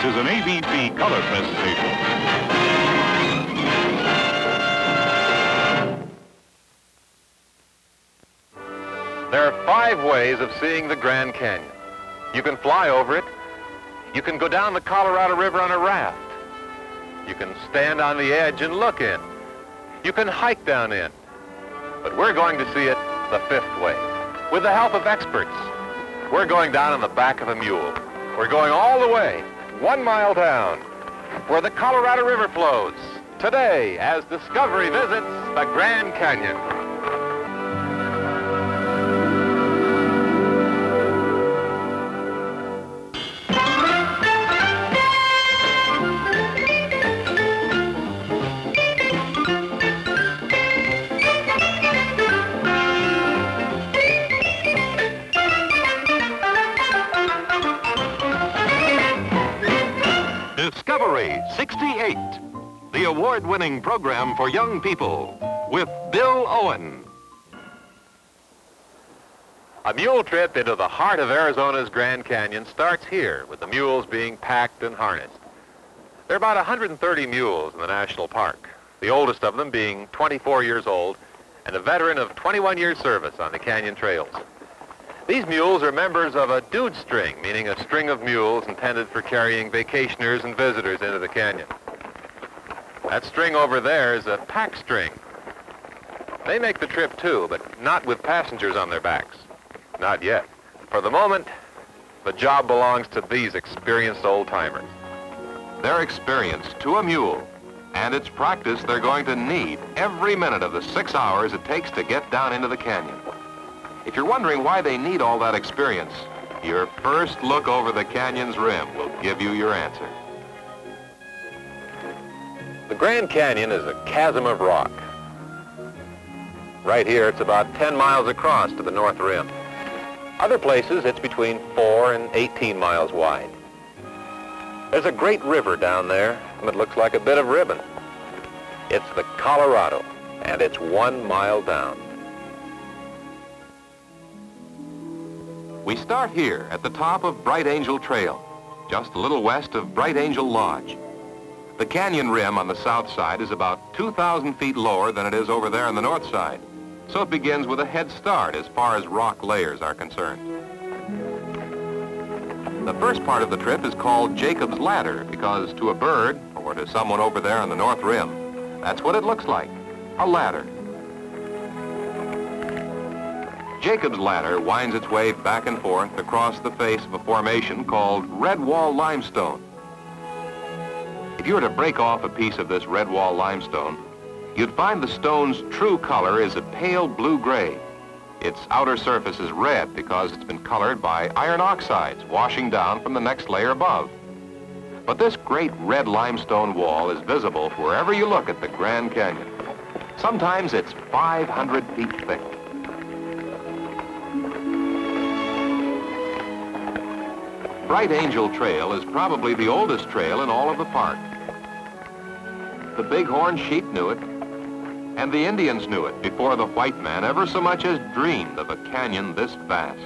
is an ABC color presentation. There are 5 ways of seeing the Grand Canyon. You can fly over it. You can go down the Colorado River on a raft. You can stand on the edge and look in. You can hike down in. But we're going to see it the 5th way, with the help of experts. We're going down on the back of a mule. We're going all the way, 1 mile down, where the Colorado River flows. Today, as Discovery visits the Grand Canyon. Discovery 68, the award-winning program for young people, with Bill Owen. A mule trip into the heart of Arizona's Grand Canyon starts here, with the mules being packed and harnessed. There are about 130 mules in the national park, the oldest of them being 24 years old and a veteran of 21 years service on the canyon trails. These mules are members of a dude string, meaning a string of mules intended for carrying vacationers and visitors into the canyon. That string over there is a pack string. They make the trip too, but not with passengers on their backs. Not yet. For the moment, the job belongs to these experienced old-timers. They're experienced to a mule, and it's practice they're going to need every minute of the 6 hours it takes to get down into the canyon. If you're wondering why they need all that experience, your first look over the canyon's rim will give you your answer. The Grand Canyon is a chasm of rock. Right here, it's about 10 miles across to the north rim. Other places, it's between 4 and 18 miles wide. There's a great river down there, and it looks like a bit of ribbon. It's the Colorado, and it's 1 mile down. We start here at the top of Bright Angel Trail, just a little west of Bright Angel Lodge. The canyon rim on the south side is about 2,000 feet lower than it is over there on the north side, so it begins with a head start as far as rock layers are concerned. The first part of the trip is called Jacob's Ladder because to a bird, or to someone over there on the north rim, that's what it looks like, a ladder. Jacob's Ladder winds its way back and forth across the face of a formation called Redwall Limestone. If you were to break off a piece of this Redwall Limestone, you'd find the stone's true color is a pale blue-gray. Its outer surface is red because it's been colored by iron oxides washing down from the next layer above. But this great red limestone wall is visible wherever you look at the Grand Canyon. Sometimes it's 500 feet thick. Bright Angel Trail is probably the oldest trail in all of the park. The bighorn sheep knew it, and the Indians knew it before the white man ever so much as dreamed of a canyon this vast.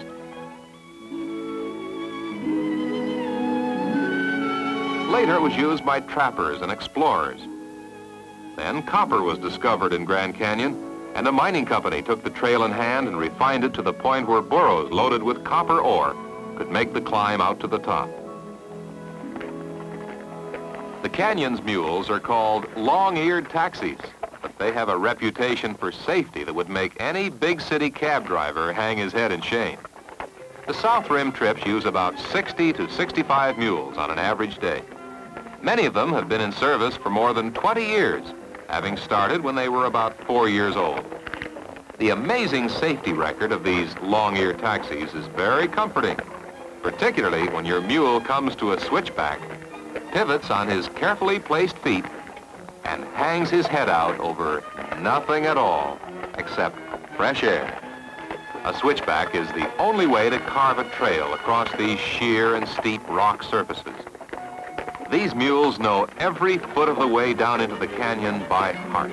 Later it was used by trappers and explorers. Then copper was discovered in Grand Canyon, and a mining company took the trail in hand and refined it to the point where burros loaded with copper ore could make the climb out to the top. The canyon's mules are called long-eared taxis, but they have a reputation for safety that would make any big city cab driver hang his head in shame. The South Rim trips use about 60 to 65 mules on an average day. Many of them have been in service for more than 20 years, having started when they were about 4 years old. The amazing safety record of these long-eared taxis is very comforting, particularly when your mule comes to a switchback, pivots on his carefully placed feet, and hangs his head out over nothing at all except fresh air. A switchback is the only way to carve a trail across these sheer and steep rock surfaces. These mules know every foot of the way down into the canyon by heart.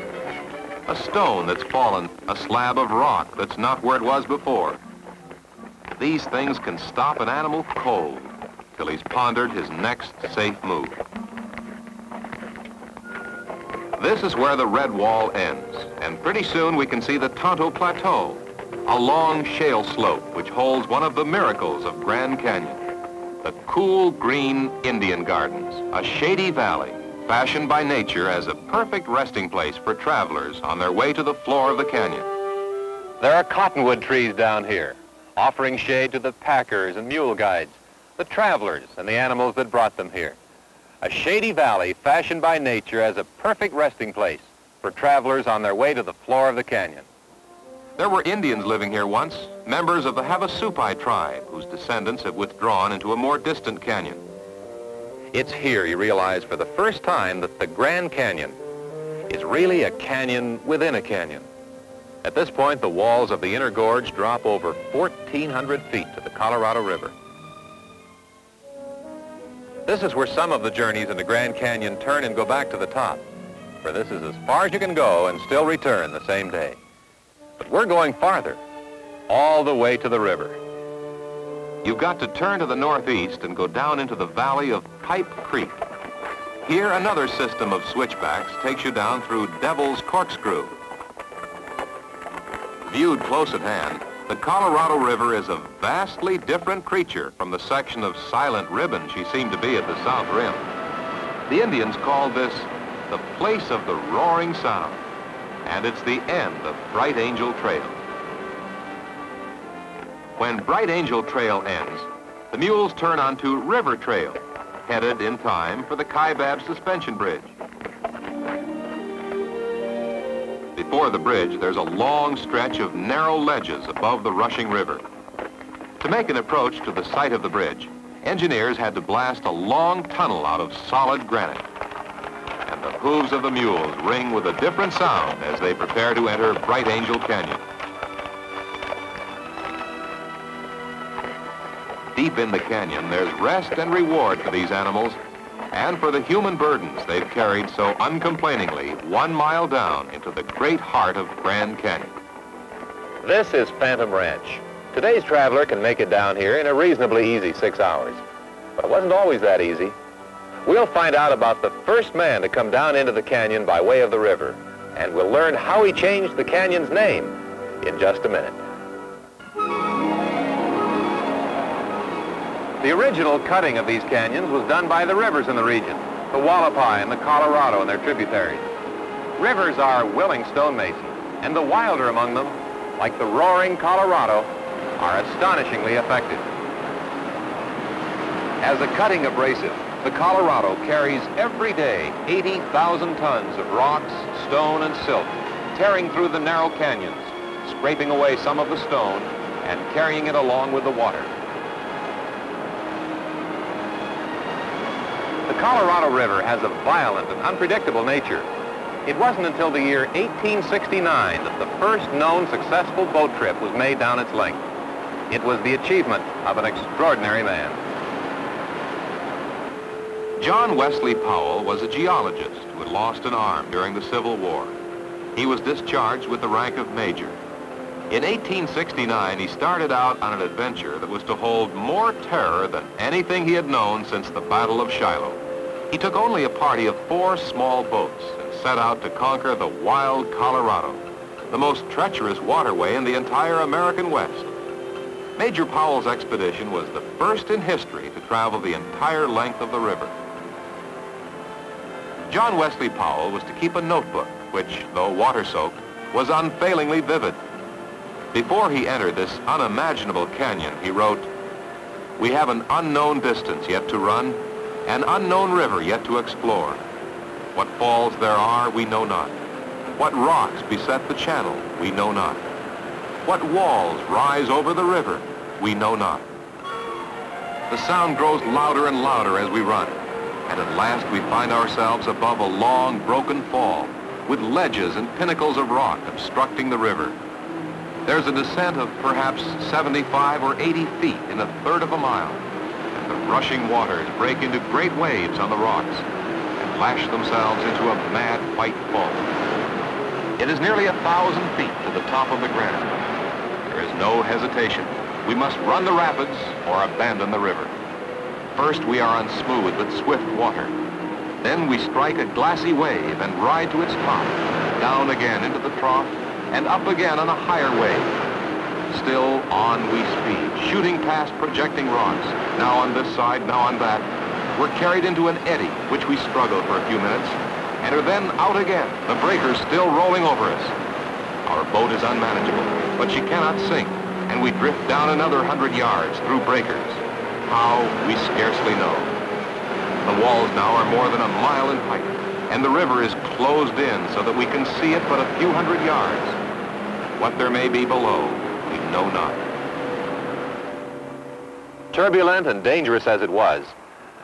A stone that's fallen, a slab of rock that's not where it was before. These things can stop an animal cold, till he's pondered his next safe move. This is where the Redwall ends, and pretty soon we can see the Tonto Plateau, a long shale slope which holds one of the miracles of Grand Canyon, the cool green Indian Gardens, a shady valley fashioned by nature as a perfect resting place for travelers on their way to the floor of the canyon. There are cottonwood trees down here, offering shade to the packers and mule guides, the travelers and the animals that brought them here. A shady valley fashioned by nature as a perfect resting place for travelers on their way to the floor of the canyon. There were Indians living here once, members of the Havasupai tribe, whose descendants have withdrawn into a more distant canyon. It's here you realize for the first time that the Grand Canyon is really a canyon within a canyon. At this point, the walls of the inner gorge drop over 1,400 feet to the Colorado River. This is where some of the journeys in the Grand Canyon turn and go back to the top, for this is as far as you can go and still return the same day. But we're going farther, all the way to the river. You've got to turn to the northeast and go down into the valley of Pipe Creek. Here, another system of switchbacks takes you down through Devil's Corkscrew. Viewed close at hand, the Colorado River is a vastly different creature from the section of silent ribbon she seemed to be at the south rim. The Indians called this the place of the roaring sound, and it's the end of Bright Angel Trail. When Bright Angel Trail ends, the mules turn onto River Trail, headed in time for the Kaibab Suspension Bridge. Before the bridge, there's a long stretch of narrow ledges above the rushing river. To make an approach to the site of the bridge, engineers had to blast a long tunnel out of solid granite. And the hooves of the mules ring with a different sound as they prepare to enter Bright Angel Canyon. Deep in the canyon, there's rest and reward for these animals and for the human burdens they've carried so uncomplainingly 1 mile down into the great heart of Grand Canyon. This is Phantom Ranch. Today's traveler can make it down here in a reasonably easy 6 hours. But it wasn't always that easy. We'll find out about the first man to come down into the canyon by way of the river, and we'll learn how he changed the canyon's name in just a minute. The original cutting of these canyons was done by the rivers in the region, the Hualapai and the Colorado and their tributaries. Rivers are willing stonemasons, and the wilder among them, like the roaring Colorado, are astonishingly effective. As a cutting abrasive, the Colorado carries every day 80,000 tons of rocks, stone, and silt, tearing through the narrow canyons, scraping away some of the stone, and carrying it along with the water. The Colorado River has a violent and unpredictable nature. It wasn't until the year 1869 that the first known successful boat trip was made down its length. It was the achievement of an extraordinary man. John Wesley Powell was a geologist who had lost an arm during the Civil War. He was discharged with the rank of major. In 1869, he started out on an adventure that was to hold more terror than anything he had known since the Battle of Shiloh. He took only a party of 4 small boats and set out to conquer the wild Colorado, the most treacherous waterway in the entire American West. Major Powell's expedition was the first in history to travel the entire length of the river. John Wesley Powell was to keep a notebook, which, though water-soaked, was unfailingly vivid. Before he entered this unimaginable canyon, he wrote, "We have an unknown distance yet to run, an unknown river yet to explore. What falls there are, we know not. What rocks beset the channel, we know not. What walls rise over the river, we know not." The sound grows louder and louder as we run, and at last we find ourselves above a long, broken fall, with ledges and pinnacles of rock obstructing the river. There's a descent of perhaps 75 or 80 feet in a third of a mile, and the rushing waters break into great waves on the rocks and lash themselves into a mad white foam. It is nearly 1,000 feet to the top of the granite. There is no hesitation. We must run the rapids or abandon the river. First, we are on smooth but swift water. Then we strike a glassy wave and ride to its top, down again into the trough, and up again on a higher wave. Still on we speed, shooting past projecting rocks, now on this side, now on that. We're carried into an eddy, which we struggle for a few minutes, and are then out again, the breakers still rolling over us. Our boat is unmanageable, but she cannot sink, and we drift down another 100 yards through breakers. How, we scarcely know. The walls now are more than a mile in height, and the river is closed in so that we can see it but a few hundred yards. What there may be below, we know not. Turbulent and dangerous as it was,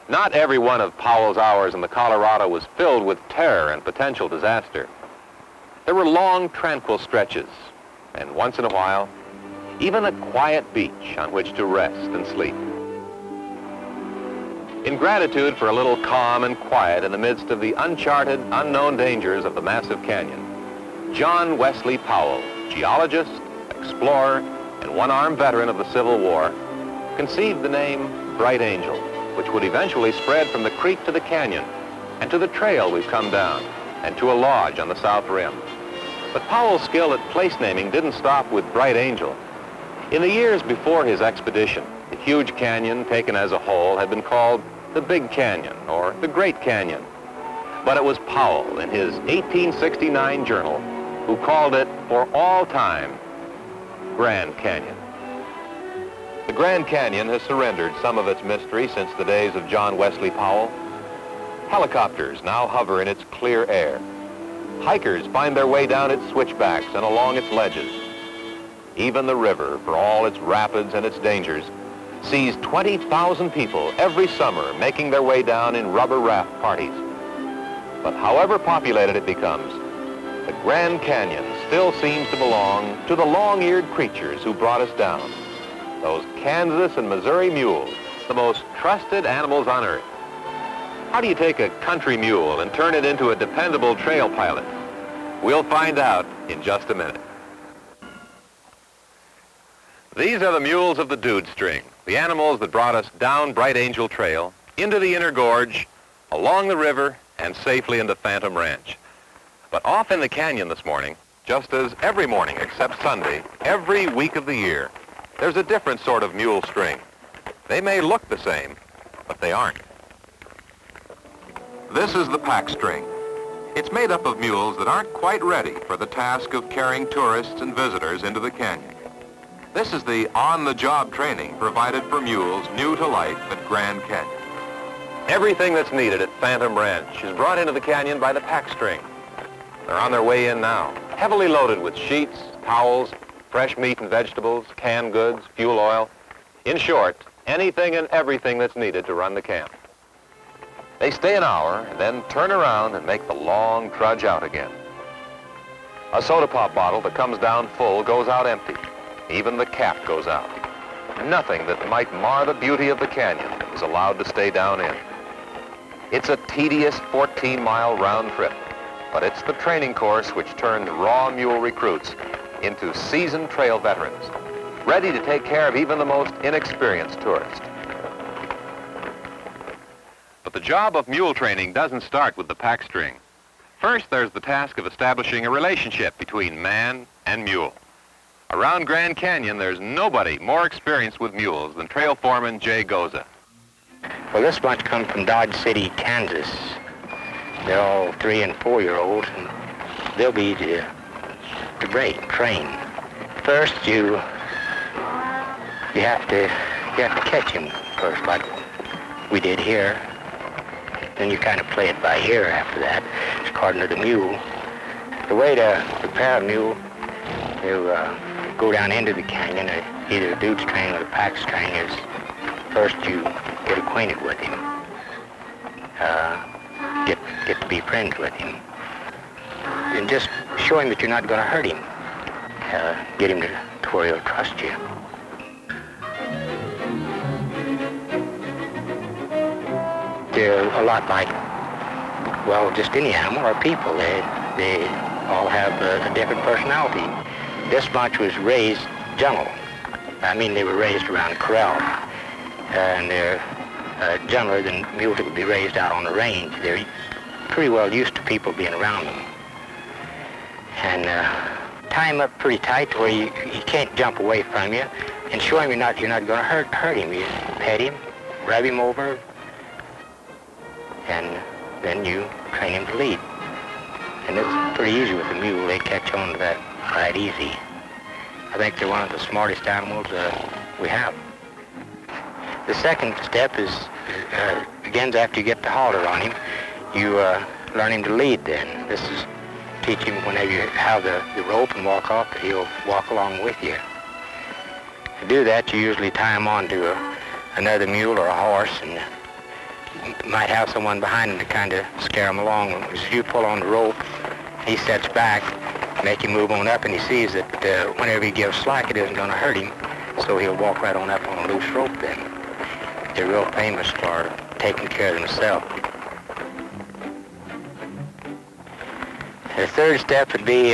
not every one of Powell's hours in the Colorado was filled with terror and potential disaster. There were long, tranquil stretches, and once in a while, even a quiet beach on which to rest and sleep. In gratitude for a little calm and quiet in the midst of the uncharted, unknown dangers of the massive canyon, John Wesley Powell, geologist, explorer, and one-armed veteran of the Civil War, conceived the name Bright Angel, which would eventually spread from the creek to the canyon, and to the trail we've come down, and to a lodge on the south rim. But Powell's skill at place naming didn't stop with Bright Angel. In the years before his expedition, the huge canyon, taken as a whole, had been called the Big Canyon, or the Great Canyon. But it was Powell, in his 1869 journal, who called it, for all time, Grand Canyon. The Grand Canyon has surrendered some of its mystery since the days of John Wesley Powell. Helicopters now hover in its clear air. Hikers find their way down its switchbacks and along its ledges. Even the river, for all its rapids and its dangers, sees 20,000 people every summer making their way down in rubber raft parties. But however populated it becomes, the Grand Canyon still seems to belong to the long-eared creatures who brought us down. Those Kansas and Missouri mules, the most trusted animals on earth. How do you take a country mule and turn it into a dependable trail pilot? We'll find out in just a minute. These are the mules of the Dude String, the animals that brought us down Bright Angel Trail, into the inner gorge, along the river, and safely into Phantom Ranch. But off in the canyon this morning, just as every morning except Sunday, every week of the year, there's a different sort of mule string. They may look the same, but they aren't. This is the pack string. It's made up of mules that aren't quite ready for the task of carrying tourists and visitors into the canyon. This is the on-the-job training provided for mules new to life at Grand Canyon. Everything that's needed at Phantom Ranch is brought into the canyon by the pack string. They're on their way in now, heavily loaded with sheets, towels, fresh meat and vegetables, canned goods, fuel oil. In short, anything and everything that's needed to run the camp. They stay an hour and then turn around and make the long trudge out again. A soda pop bottle that comes down full goes out empty. Even the cap goes out. Nothing that might mar the beauty of the canyon is allowed to stay down in. It's a tedious 14-mile round trip, but it's the training course which turned raw mule recruits into seasoned trail veterans, ready to take care of even the most inexperienced tourist. But the job of mule training doesn't start with the pack string. First, there's the task of establishing a relationship between man and mule. Around Grand Canyon, there's nobody more experienced with mules than trail foreman Jay Goza. Well, this bunch come from Dodge City, Kansas. They're all 3- and 4-year-olds, and they'll be to train. First, you have to catch him first, like we did here. Then you kind of play it by ear after that, according to the mule. The way to prepare a mule, you go down into the canyon, either a dude string or the pack string, is first you get acquainted with him, get to be friends with him, and just show him that you're not going to hurt him. Get him to where he'll trust you. They're a lot like, well, just any animal or people. They all have a different personality. This bunch was raised gentle. I mean, they were raised around corral, and they're gentler than mules that would be raised out on the range. They're pretty well used to people being around them. And tie him up pretty tight to where he can't jump away from you, and show him you're not going to hurt him. You pet him, rub him over, and then you train him to lead. And it's pretty easy with a mule. They catch on to that right easy. I think they're one of the smartest animals we have. The second step begins after you get the halter on him. You learn him to lead then. This is teach him whenever you have the rope and walk off, that he'll walk along with you. To do that, you usually tie him on to another mule or a horse, and you might have someone behind him to kind of scare him along. As you pull on the rope, he sets back, make him move on up, and he sees that whenever he gives slack, it isn't going to hurt him, so he'll walk right on up on a loose rope then. They're real famous for taking care of themselves. The third step would be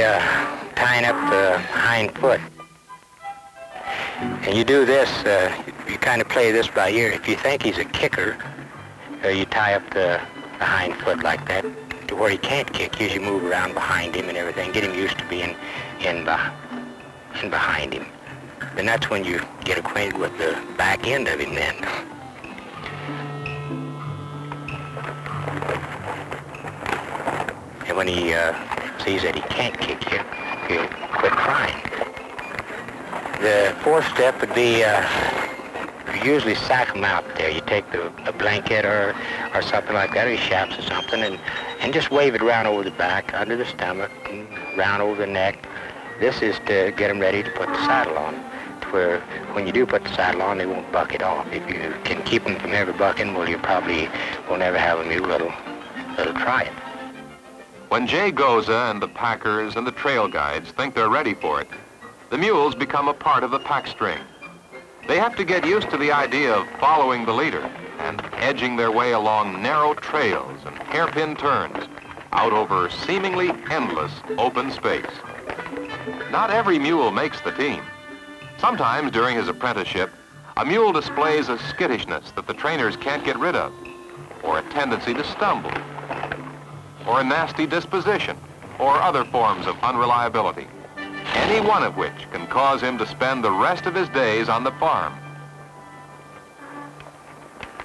tying up the hind foot. And you do this, you kind of play this by ear. If you think he's a kicker, you tie up the hind foot like that to where he can't kick you as you move around behind him and everything. Get him used to being in behind him. Then that's when you get acquainted with the back end of him then. And when he sees that he can't kick you, he'll quit crying. The fourth step would be you usually sack him out there. You take a blanket or something like that, or chaps or something, and just wave it around over the back, under the stomach, and round over the neck. This is to get them ready to put the saddle on, to where when you do put the saddle on, they won't buck it off. If you can keep them from ever bucking, well, you probably will never have a mule that'll try it. When Jay Goza and the packers and the trail guides think they're ready for it, the mules become a part of the pack string. They have to get used to the idea of following the leader and edging their way along narrow trails and hairpin turns out over seemingly endless open space. Not every mule makes the team. Sometimes during his apprenticeship, a mule displays a skittishness that the trainers can't get rid of, or a tendency to stumble, or a nasty disposition, or other forms of unreliability, any one of which can cause him to spend the rest of his days on the farm.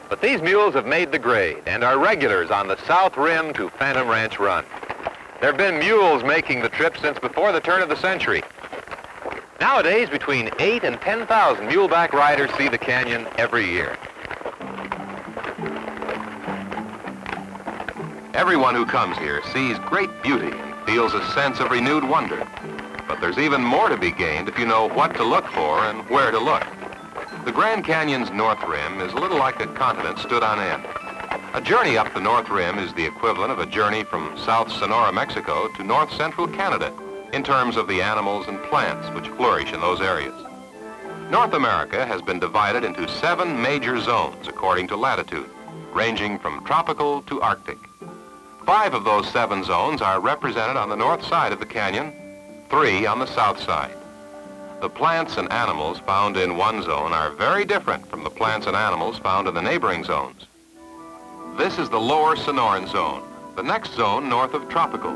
But these mules have made the grade and are regulars on the South Rim to Phantom Ranch Run. There have been mules making the trip since before the turn of the century. Nowadays, between 8,000 and 10,000 muleback riders see the canyon every year. Everyone who comes here sees great beauty and feels a sense of renewed wonder. But there's even more to be gained if you know what to look for and where to look. The Grand Canyon's North Rim is a little like a continent stood on end. A journey up the North Rim is the equivalent of a journey from South Sonora, Mexico to North Central Canada in terms of the animals and plants which flourish in those areas. North America has been divided into 7 major zones according to latitude, ranging from tropical to Arctic. 5 of those 7 zones are represented on the north side of the canyon, 3 on the south side. The plants and animals found in one zone are very different from the plants and animals found in the neighboring zones. This is the Lower Sonoran Zone, the next zone north of tropical.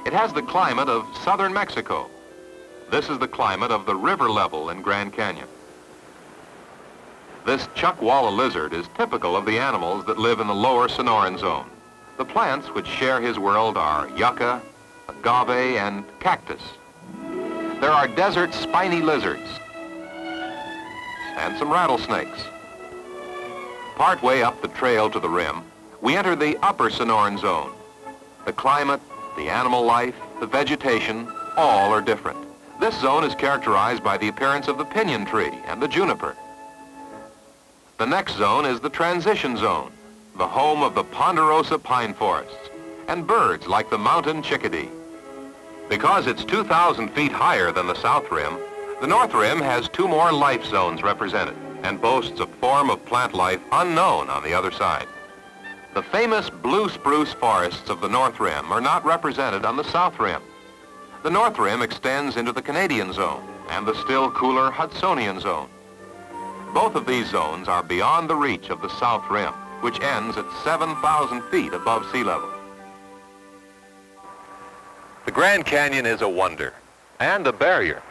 It has the climate of southern Mexico. This is the climate of the river level in Grand Canyon. This chuckwalla lizard is typical of the animals that live in the Lower Sonoran Zone. The plants which share his world are yucca, agave, and cactus. There are desert spiny lizards and some rattlesnakes. Partway up the trail to the rim, we enter the Upper Sonoran Zone. The climate, the animal life, the vegetation, all are different. This zone is characterized by the appearance of the pinyon tree and the juniper. The next zone is the Transition Zone, the home of the Ponderosa Pine forests and birds like the mountain chickadee. Because it's 2,000 feet higher than the South Rim, the North Rim has 2 more life zones represented and boasts a form of plant life unknown on the other side. The famous Blue Spruce forests of the North Rim are not represented on the South Rim. The North Rim extends into the Canadian Zone and the still cooler Hudsonian Zone. Both of these zones are beyond the reach of the South Rim. which ends at 7,000 feet above sea level. The Grand Canyon is a wonder and a barrier.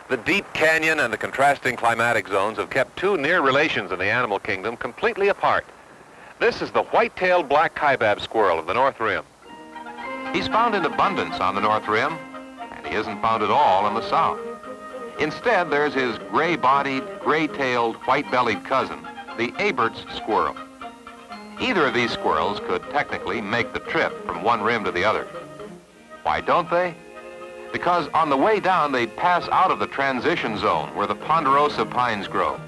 The deep canyon and the contrasting climatic zones have kept two near relations in the animal kingdom completely apart. This is the white-tailed black Kaibab squirrel of the North Rim. He's found in abundance on the North Rim, and he isn't found at all in the South. Instead, there's his gray-bodied, gray-tailed, white-bellied cousin, the Abert's squirrel. Either of these squirrels could technically make the trip from one rim to the other. Why don't they? Because on the way down, they'd pass out of the transition zone where the Ponderosa pines grow.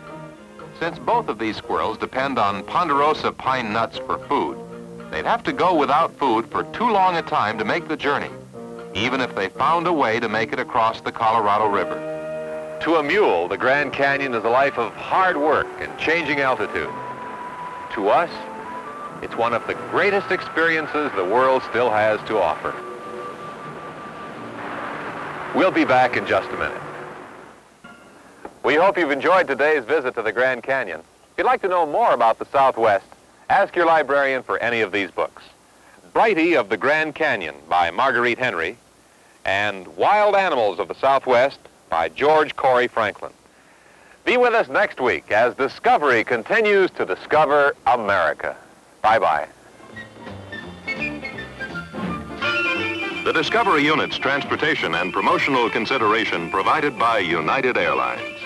Since both of these squirrels depend on Ponderosa pine nuts for food, they'd have to go without food for too long a time to make the journey, even if they found a way to make it across the Colorado River. To a mule, the Grand Canyon is a life of hard work and changing altitude. To us, it's one of the greatest experiences the world still has to offer. We'll be back in just a minute. We hope you've enjoyed today's visit to the Grand Canyon. If you'd like to know more about the Southwest, ask your librarian for any of these books. Brighty of the Grand Canyon by Marguerite Henry and Wild Animals of the Southwest by George Corey Franklin. Be with us next week as Discovery continues to discover America. Bye-bye. The Discovery Unit's transportation and promotional consideration provided by United Airlines.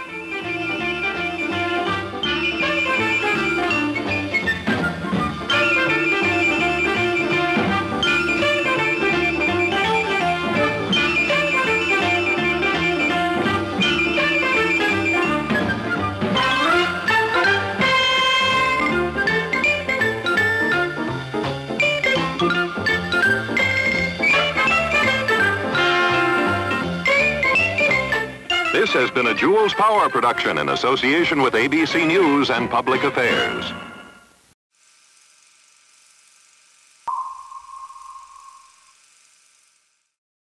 This has been a Jules Power production in association with ABC News and Public Affairs.